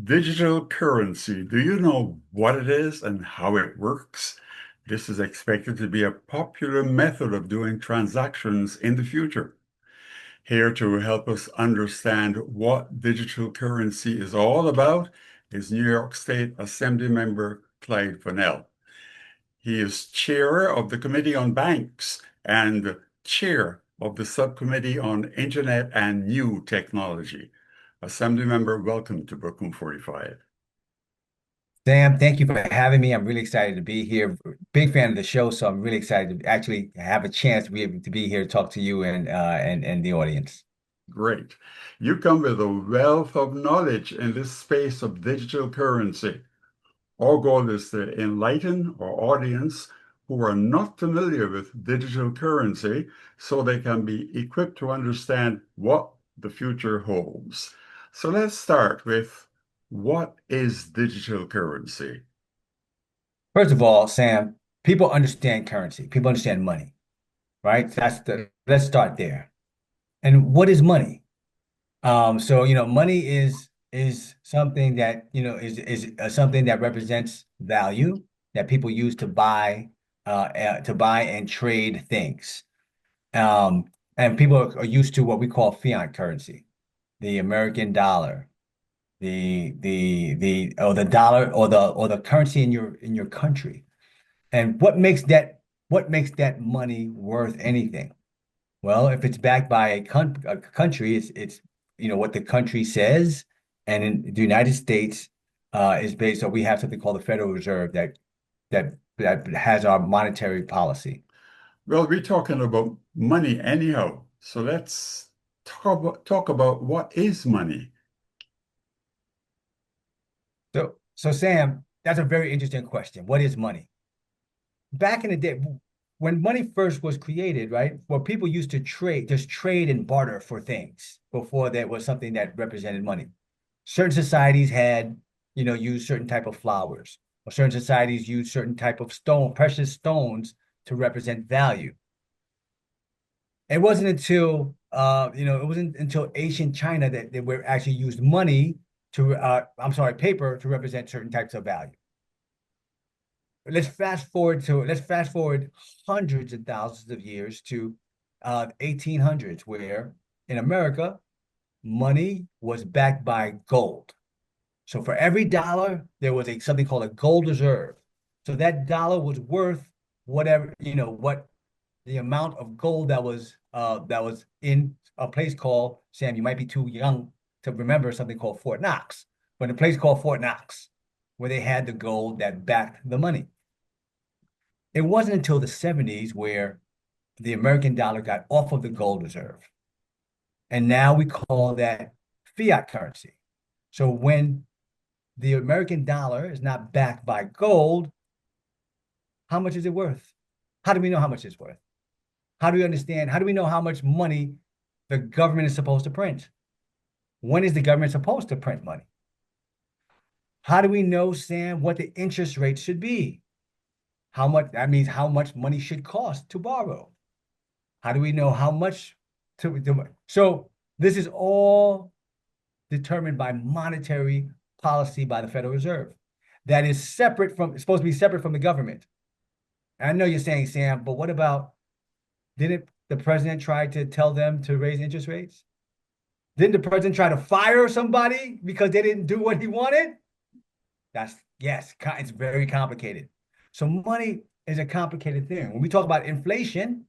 Digital currency. Do you know what it is and how it works? This is expected to be a popular method of doing transactions in the future. Here to help us understand what digital currency is all about is New York State Assemblymember Clyde Vanel. He is chair of the Committee on Banks and chair of the Subcommittee on Internet and New Technology. Assemblymember, welcome to Brooklyn 45. Sam, thank you for having me. I'm really excited to be here. Big fan of the show, so I'm really excited to actually have a chance to be able to be here to talk to you and the audience. Great. You come with a wealth of knowledge in this space of digital currency. Our goal is to enlighten our audience who are not familiar with digital currency so they can be equipped to understand what the future holds. So let's start with what is digital currency? First of all, Sam, people understand currency. People understand money, right? Let's start there. And what is money? Money is something that, is something that represents value that people use to buy and trade things. Um, and people are used to what we call fiat currency, the American dollar, the dollar or the currency in your country. And what makes that money worth anything? Well, if it's backed by a country, it's what the country says, and in the United States is based on we have something called the Federal Reserve that has our monetary policy. Well, we're talking about money anyhow. So let's talk about what is money. So Sam, that's a very interesting question. What is money? Back in the day, when money first was created, right? Well, people used to just trade and barter for things before there was something that represented money. Certain societies used certain type of flowers, or certain societies used certain type of precious stones to represent value. It wasn't until ancient China that they were actually used money paper to represent certain types of value. Let's fast forward hundreds and thousands of years to 1800s, where in America, money was backed by gold. So for every dollar, there was something called a gold reserve. So that dollar was worth whatever, what the amount of gold that was in a place called, Sam, you might be too young to remember something called Fort Knox, but a place called Fort Knox, where they had the gold that backed the money. It wasn't until the 70s where the American dollar got off of the gold reserve. And now we call that fiat currency. So when the American dollar is not backed by gold, how much is it worth? How do we know how much it's worth? How do we understand? How do we know how much money the government is supposed to print? When is the government supposed to print money? How do we know, Sam, what the interest rate should be? That means how much money should cost to borrow. How do we know how much to do? So this is all determined by monetary policy by the Federal Reserve. That is it's supposed to be separate from the government. And I know you're saying, Sam, but what about, didn't the president try to tell them to raise interest rates? Didn't the president try to fire somebody because they didn't do what he wanted? Yes, it's very complicated. So money is a complicated thing. When we talk about inflation,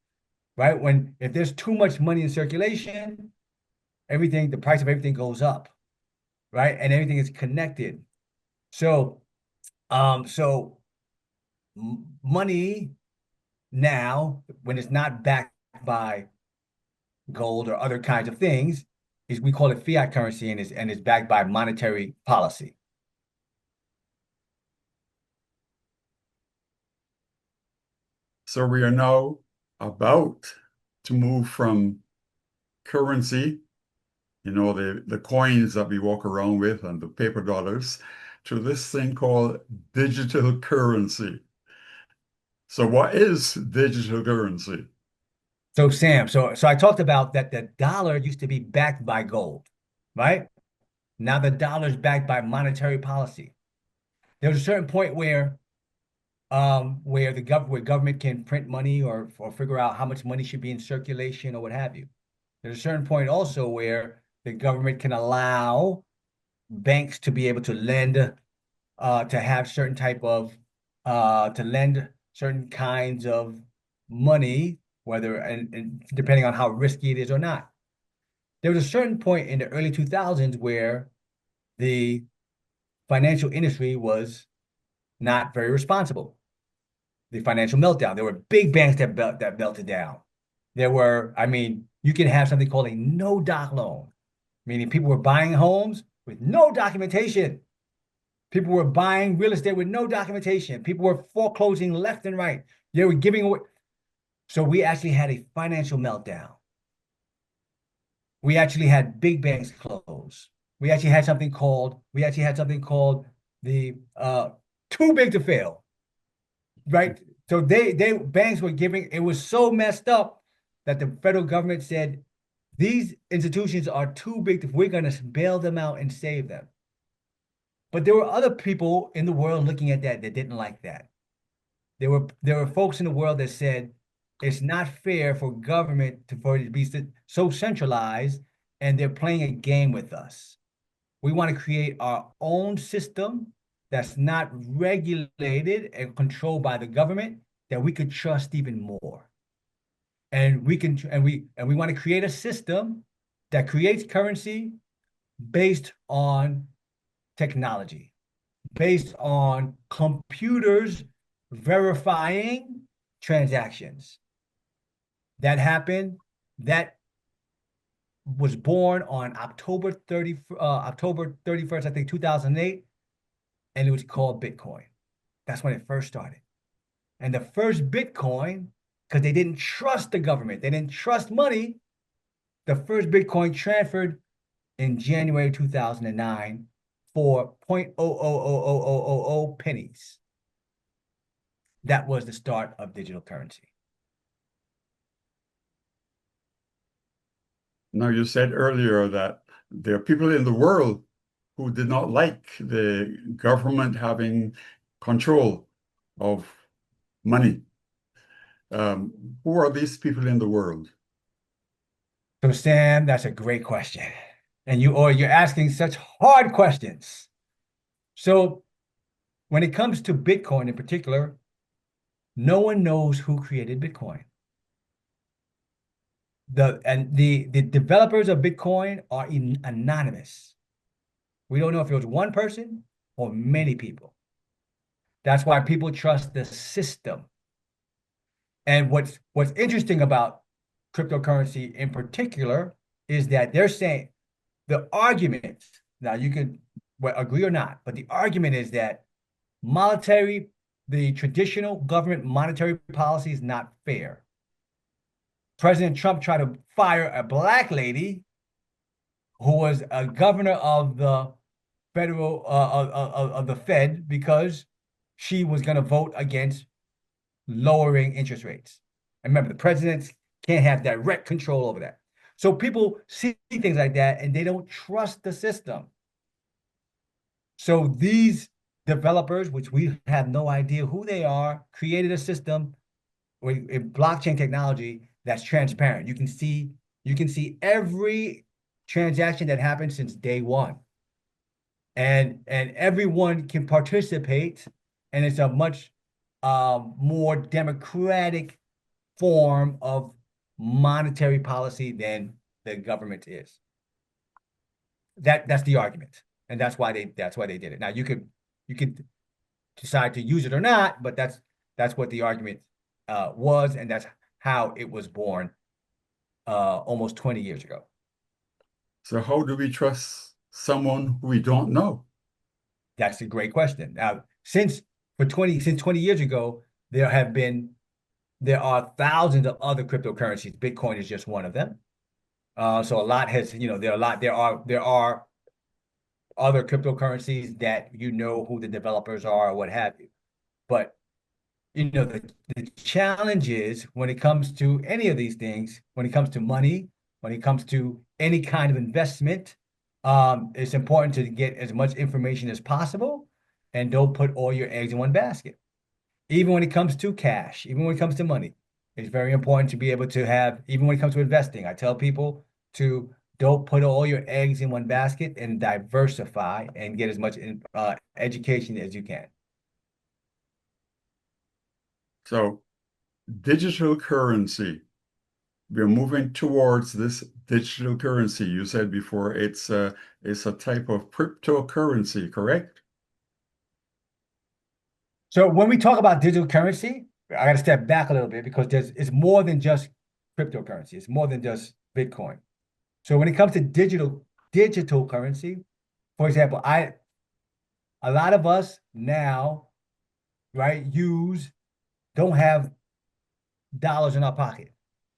right? If there's too much money in circulation, the price of everything goes up, right? And everything is connected. So, so money now, when it's not backed by gold or other kinds of things, is we call it fiat currency and is backed by monetary policy. So we are now about to move from currency, the coins that we walk around with and the paper dollars, to this thing called digital currency. So what is digital currency? So Sam, so I talked about that the dollar used to be backed by gold, right? Now the dollar is backed by monetary policy. There was a certain point where where government can print money or figure out how much money should be in circulation or what have you. There's a certain point also where the government can allow banks to be able to lend to have certain type of to lend certain kinds of money, whether and depending on how risky it is or not. There was a certain point in the early 2000s where the financial industry was not very responsible. The financial meltdown. There were big banks that melted down. There were, I mean, you can have something called a no doc loan, meaning people were buying homes with no documentation. People were buying real estate with no documentation. People were foreclosing left and right. They were giving away. So we actually had a financial meltdown. We actually had big banks close. We actually had something called the too big to fail, right? So they banks were giving, it was so messed up that the federal government said these institutions are too big to, we're going to bail them out and save them. But there were other people in the world looking at that didn't like that. There were folks in the world that said it's not fair for government for it to be so centralized and they're playing a game with us. We want to create our own system that's not regulated and controlled by the government that we could trust even more. And we want to create a system that creates currency based on technology, based on computers verifying transactions. That happened. That was born on October 31st, I think 2008, and it was called Bitcoin. That's when it first started. And the first Bitcoin, because they didn't trust the government, they didn't trust money, the first Bitcoin transferred in January 2009 for 0.0000000 pennies. That was the start of digital currency. Now, you said earlier that there are people in the world who did not like the government having control of money. Who are these people in the world? So, Sam, that's a great question. And you're asking such hard questions. So, when it comes to Bitcoin in particular, no one knows who created Bitcoin. The developers of Bitcoin are anonymous. We don't know if it was one person or many people. That's why people trust the system. And what's interesting about cryptocurrency in particular is that they're saying the argument, now you can agree or not, but the argument is that the traditional government monetary policy is not fair. President Trump tried to fire a black lady who was a governor of the federal of the Fed because she was going to vote against lowering interest rates. And remember, the presidents can't have direct control over that. So people see things like that and they don't trust the system. So these developers, which we have no idea who they are, created a system with blockchain technology that's transparent. You can see every transaction that happened since day one. And everyone can participate, and it's a much more democratic form of monetary policy than the government is. That's the argument, and that's why they did it. Now you could decide to use it or not, but that's what the argument was, and that's how it was born almost 20 years ago. So how do we trust someone who we don't know? That's a great question. Now, since 20 years ago, there are thousands of other cryptocurrencies. Bitcoin is just one of them. So a lot has, there are other cryptocurrencies that you know who the developers are or what have you. But the challenge is when it comes to any of these things, when it comes to money, when it comes to any kind of investment, It's important to get as much information as possible and don't put all your eggs in one basket. Even when it comes to cash, even when it comes to money, it's very important to be able to have, even when it comes to investing, I tell people to don't put all your eggs in one basket and diversify and get as much education as you can. So digital currency, we're moving towards this digital currency. You said before it's a type of cryptocurrency, correct? So when we talk about digital currency, I got to step back a little bit because it's more than just cryptocurrency. It's more than just Bitcoin. So when it comes to digital currency, for example, a lot of us now, right, don't have dollars in our pocket.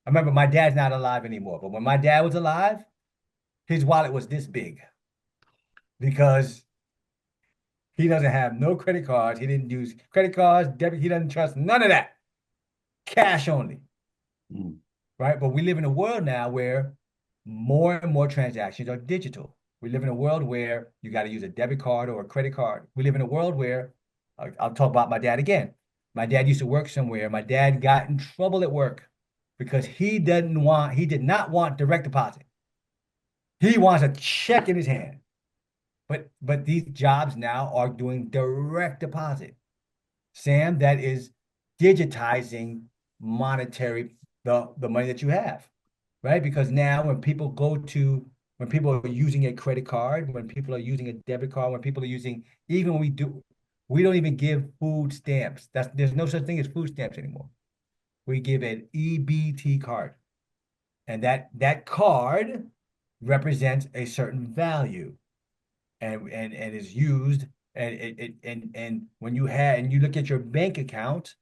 I remember my dad's not alive anymore, but when my dad was alive, his wallet was this big because he doesn't have no credit cards. He didn't use credit cards, debit. He doesn't trust none of that. Cash only, Mm. right? But we live in a world now where more and more transactions are digital. We live in a world where you got to use a debit card or a credit card. We live in a world where I'll talk about my dad again. My dad used to work somewhere. My dad got in trouble at work because he did not want direct deposit. He wants a check in his hand. But these jobs now are doing direct deposit. Sam, that is digitizing monetary the money that you have, right? Because now when people are using a credit card, when people are using a debit card, when people are using even when we don't even give food stamps. There's no such thing as food stamps anymore. We give an EBT card, and that card represents a certain value and is used and when you look at your bank account,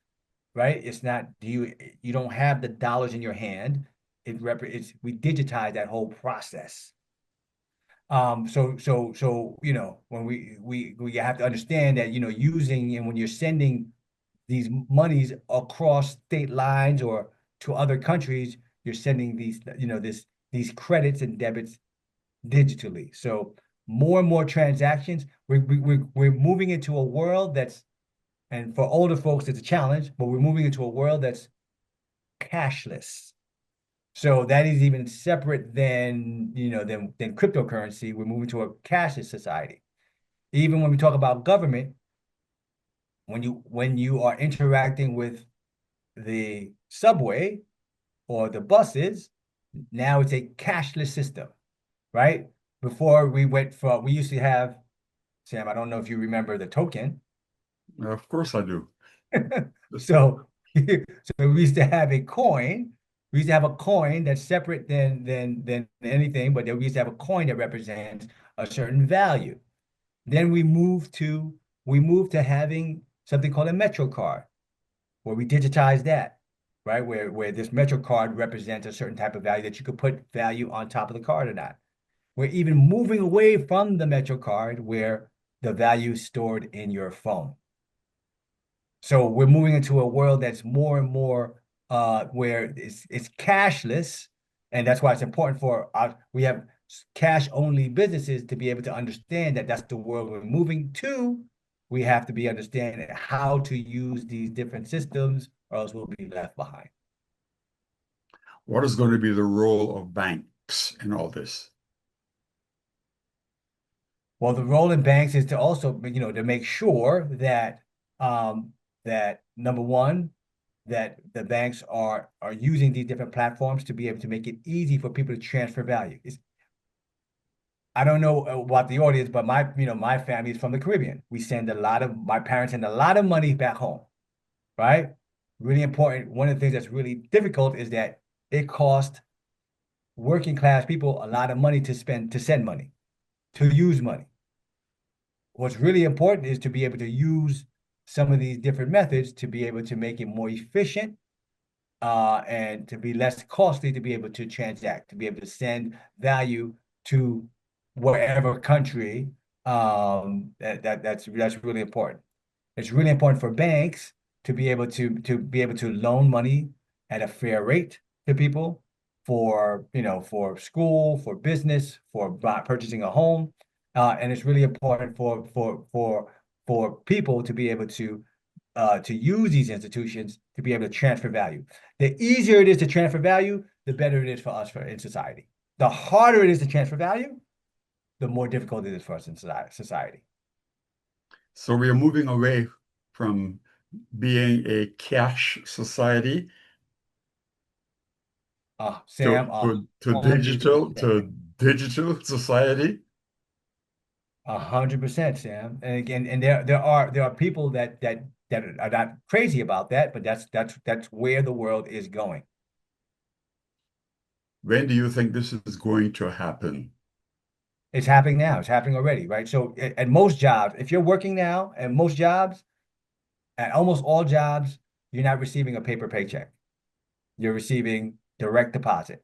right? It's not you don't have the dollars in your hand. It's we digitize that whole process. So when we have to understand that using and when you're sending these monies across state lines or to other countries, you're sending these credits and debits digitally. So more and more transactions. We're moving into a world that's, and for older folks, it's a challenge, but we're moving into a world that's cashless. So that is even separate than cryptocurrency. We're moving to a cashless society. Even when we talk about government, when you are interacting with the subway or the buses, now it's a cashless system, right? Before we used to have, Sam, I don't know if you remember the token. Of course I do. So, so we used to have a coin. We used to have a coin that's separate than anything, but then we used to have a coin that represents a certain value. Then we moved to having something called a Metro card, where we digitize that, right? Where this Metro card represents a certain type of value that you could put value on top of the card or not. We're even moving away from the Metro card where the value is stored in your phone. So we're moving into a world that's more and more where it's cashless, and that's why it's important for we have cash only businesses to be able to understand that that's the world we're moving to. We have to be understanding how to use these different systems, or else we'll be left behind. What is going to be the role of banks in all this? Well, the role in banks is to also, to make sure that number one, that the banks are using these different platforms to be able to make it easy for people to transfer value. I don't know about the audience, but my family is from the Caribbean. My parents send a lot of money back home, right? Really important. One of the things that's really difficult is that it costs working class people a lot of money to send money, to use money. What's really important is to be able to use some of these different methods to be able to make it more efficient and to be less costly to be able to transact, to be able to send value to wherever country. That's really important. It's really important for banks to be able to loan money at a fair rate to people. for for school, for business, for purchasing a home, and it's really important for people to be able to use these institutions to be able to transfer value. The easier it is to transfer value, the better it is for us in society. The harder it is to transfer value, the more difficult it is for us in society. So we are moving away from being a cash society Sam, a to hundred digital percent. to digital society. 100%, Sam. And again, and there are people that are not crazy about that, but that's where the world is going. When do you think this is going to happen? It's happening now. It's happening already, right? So at most jobs, if you're working now, at most jobs, at almost all jobs, you're not receiving a paper paycheck. You're receiving direct deposit.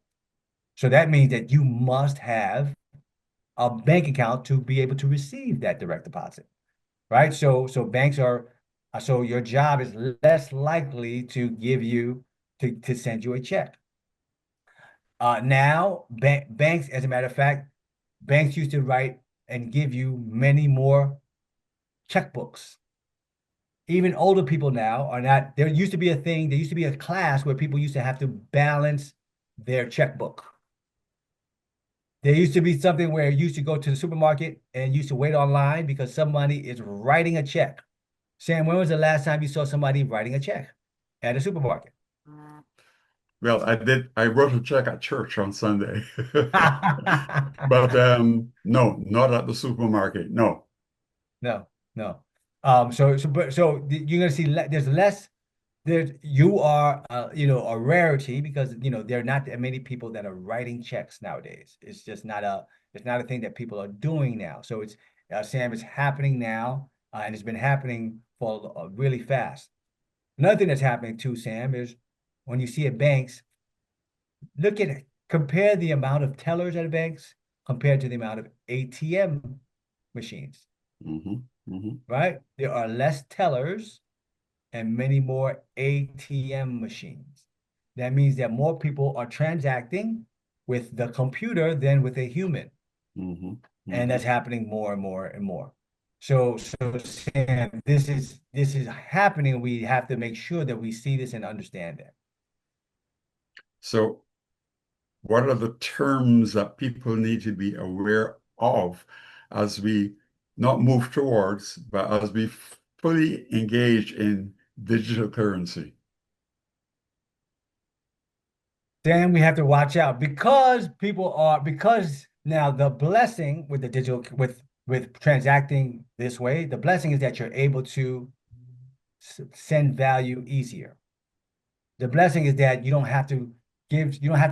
So that means that you must have a bank account to be able to receive that direct deposit, right? So banks are so your job is less likely to give you to send you a check. Now banks, as a matter of fact, banks used to write and give you many more checkbooks. Even older people now are not, there used to be a thing, there used to be a class where people used to have to balance their checkbook. There used to be something where you used to go to the supermarket and used to wait online because somebody is writing a check. Sam, when was the last time you saw somebody writing a check at a supermarket? Well, I did. I wrote a check at church on Sunday, but no, not at the supermarket. No. No, no. You're gonna see there's less. There's you are a rarity because there are not that many people that are writing checks nowadays. It's not a thing that people are doing now. So it's Sam, it's happening now, and it's been happening for really fast. Another thing that's happening too, Sam, is when you see at banks, look at it, compare the amount of tellers at banks compared to the amount of ATM machines, Hmm. Hmm. right? There are less tellers and many more ATM machines. That means that more people are transacting with the computer than with a human. Hmm. And Hmm. that's happening more and more and more. So Sam, this is happening. We have to make sure that we see this and understand it. So, what are the terms that people need to be aware of as we not move towards, but as we fully engage in digital currency? Then we have to watch out because now the blessing with the digital with transacting this way, the blessing is that you're able to send value easier. The blessing is that you don't have to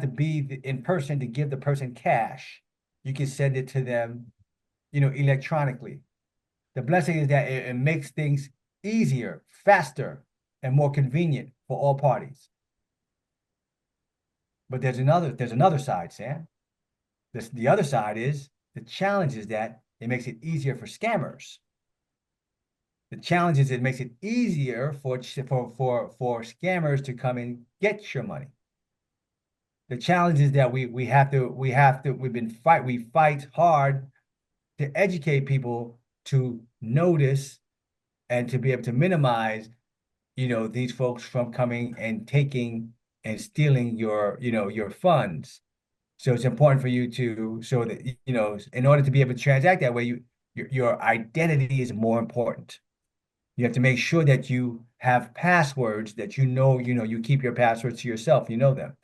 be in person to give the person cash. You can send it to them, electronically. The blessing is that it makes things easier, faster, and more convenient for all parties. But there's another side, Sam. The other side is the challenge is that it makes it easier for scammers. The challenge is it makes it easier for scammers to come and get your money. The challenge is that we fight hard to educate people to notice and to be able to minimize, these folks from coming and taking and stealing your funds. So it's important for you to so that in order to be able to transact that way, your identity is more important. You have to make sure that you have passwords that you keep your passwords to yourself, you know them.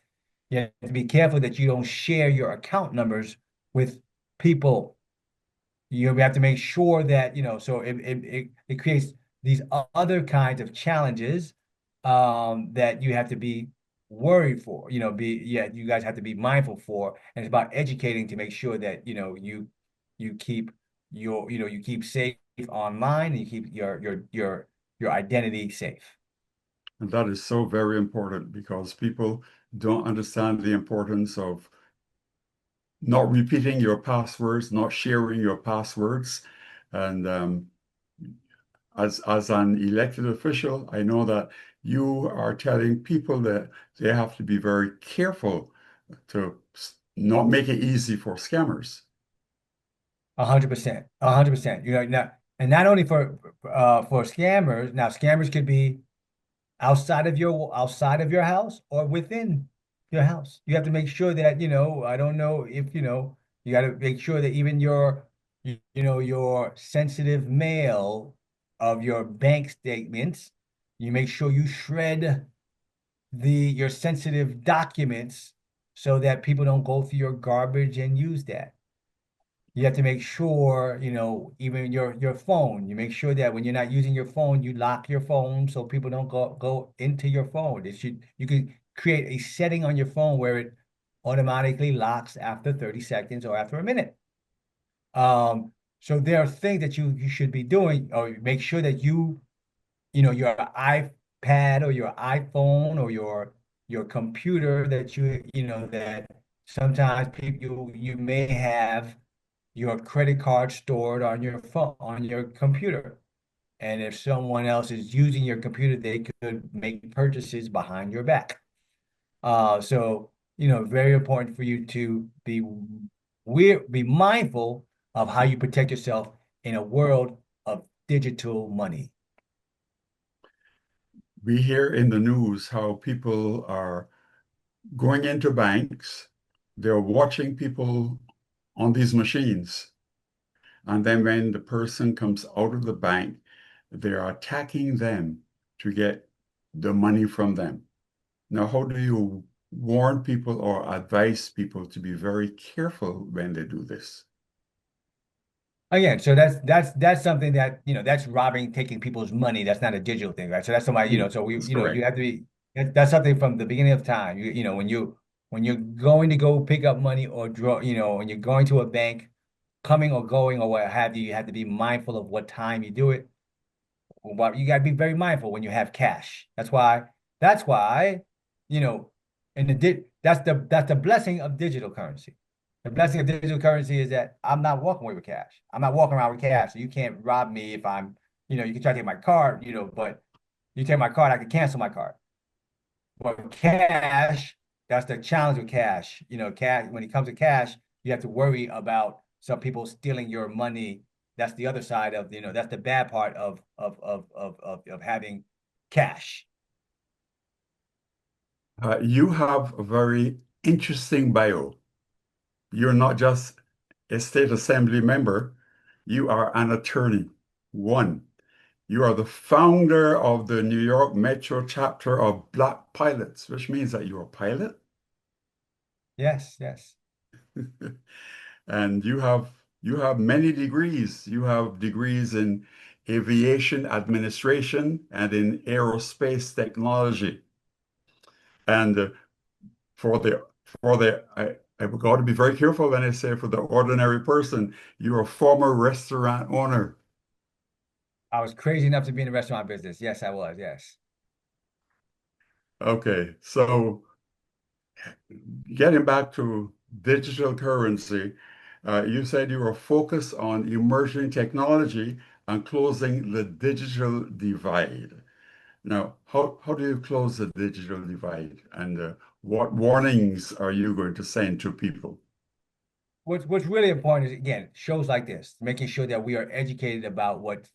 You have to be careful that you don't share your account numbers with people. You have to make sure that, so it creates these other kinds of challenges that you have to be worried for, you guys have to be mindful for. And it's about educating to make sure that, you keep you keep safe online and you keep your identity safe. And that is so very important because people don't understand the importance of not repeating your passwords, not sharing your passwords. And as an elected official, I know that you are telling people that they have to be very careful to not make it easy for scammers. 100%, 100%. Not, and not only for scammers. Now, scammers could be outside of your house or within your house. You have to make sure that, I don't know if, you got to make sure that even your sensitive mail of your bank statements, you make sure you shred your sensitive documents so that people don't go through your garbage and use that. You have to make sure, even your phone, you make sure that when you're not using your phone, you lock your phone so people don't go into your phone. You could create a setting on your phone where it automatically locks after 30 seconds or after a minute. Um, so there are things that you should be doing, or make sure that your iPad or your iPhone or your computer that that sometimes people you may have your credit card stored on your phone, on your computer. And if someone else is using your computer, they could make purchases behind your back. So, very important for you to be mindful of how you protect yourself in a world of digital money. We hear in the news how people are going into banks, they're watching people on these machines. And then when the person comes out of the bank, they're attacking them to get the money from them. Now, how do you warn people or advise people to be very careful when they do this? Again, so that's something that, that's robbing, taking people's money. That's not a digital thing, right? So that's somebody, Mm, so that's you correct. have to be that's something from the beginning of time. When you're going to go pick up money or draw, when you're going to a bank, coming or going or what have you, you have to be mindful of what time you do it. But you got to be very mindful when you have cash. That's why, you know, and that's the blessing of digital currency. The blessing of digital currency is that I'm not walking away with cash. I'm not walking around with cash. So you can't rob me if you can try to take my card, but you take my card, I can cancel my card. But cash, that's the challenge with cash. Cash, when it comes to cash, you have to worry about some people stealing your money. That's the other side of, that's the bad part of having cash. You have a very interesting bio. You're not just a state assembly member, you are an attorney. One, you are the founder of the New York Metro chapter of Black Pilots, which means that you're a pilot. Yes, yes. And you have many degrees. You have degrees in aviation administration and in aerospace technology. And I've got to be very careful when I say for the ordinary person, you're a former restaurant owner. I was crazy enough to be in the restaurant business. Yes, I was. Yes. Okay, so getting back to digital currency, you said you were focused on emerging technology and closing the digital divide. Now, how do you close the digital divide? And what warnings are you going to send to people? What's really important is, again, shows like this, making sure that we are educated about what's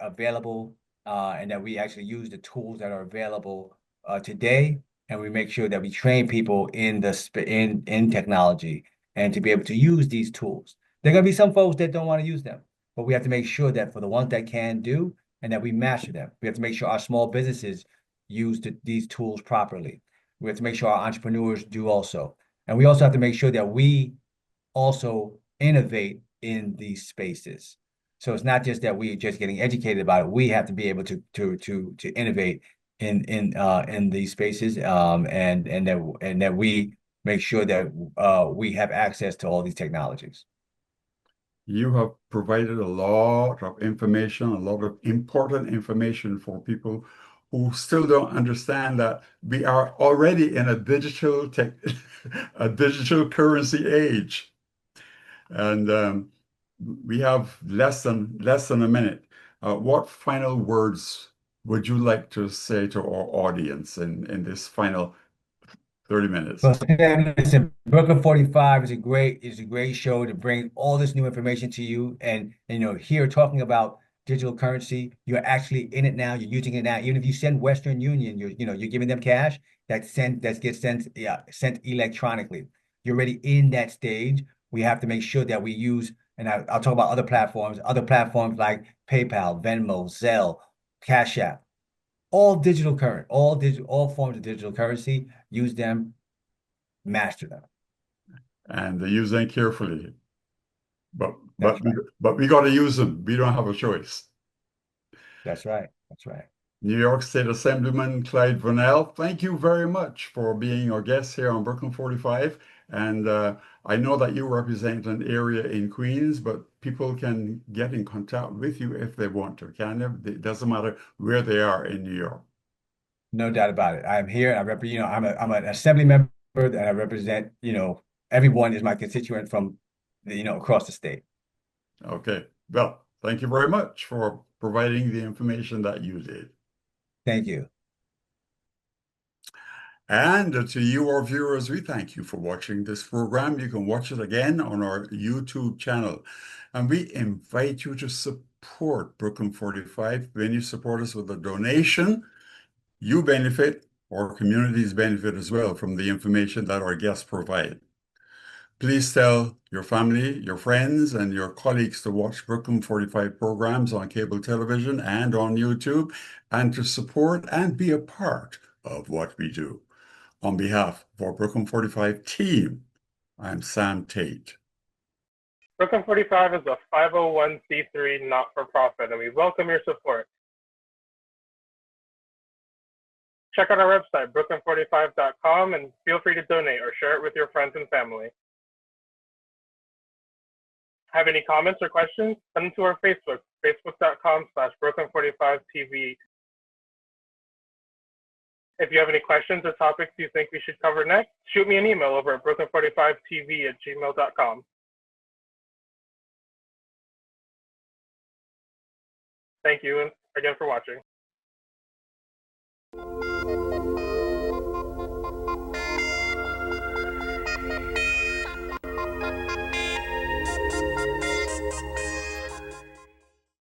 available, and that we actually use the tools that are available today, and we make sure that we train people in technology and to be able to use these tools. There are gonna be some folks that don't want to use them, but we have to make sure that for the ones that can do, and that we master them. We have to make sure our small businesses use these tools properly. We have to make sure our entrepreneurs do also. And we also have to make sure that we also innovate in these spaces. So it's not just that we're just getting educated about it. We have to be able to innovate in these spaces, and that we make sure that we have access to all these technologies. You have provided a lot of information, a lot of important information for people who still don't understand that we are already in a digital tech, a digital currency age. And we have less than a minute. What final words would you like to say to our audience in this final 30 minutes. Well, Sam, listen, Brooklyn 45 is a great show to bring all this new information to you. And here talking about digital currency, you're actually in it now, you're using it now. Even if you send Western Union, you're giving them cash that gets sent electronically. You're already in that stage. We have to make sure that we use, and I'll talk about other platforms like PayPal, Venmo, Zelle, Cash App, all forms of digital currency. Use them, master them. And they use them carefully. But That's but we, right. but we got to use them. We don't have a choice. That's right. That's right. New York State Assemblyman Clyde Vanel, thank you very much for being our guest here on Brooklyn 45. And I know that you represent an area in Queens, but people can get in contact with you if they want to, can they? It doesn't matter where they are in New York. No doubt about it. I'm here. I rep, I'm an assembly member and I represent, everyone is my constituent from across the state. Okay. Well, thank you very much for providing the information that you did. Thank you. And to you, our viewers, we thank you for watching this program. You can watch it again on our YouTube channel. And we invite you to support Brooklyn 45. When you support us with a donation, you benefit, our communities benefit as well from the information that our guests provide. Please tell your family, your friends, and your colleagues to watch Brooklyn 45 programs on cable television and on YouTube, and to support and be a part of what we do. On behalf of our Brooklyn 45 team, I'm Sam Taitt. Brooklyn 45 is a 501c3 not-for-profit, and we welcome your support. Check out our website, brooklyn45.com, and feel free to donate or share it with your friends and family. Have any comments or questions? Send them to our Facebook, facebook.com/brooklyn45tv. If you have any questions or topics you think we should cover next, shoot me an email over at brooklyn45tv@gmail.com. Thank you again for watching.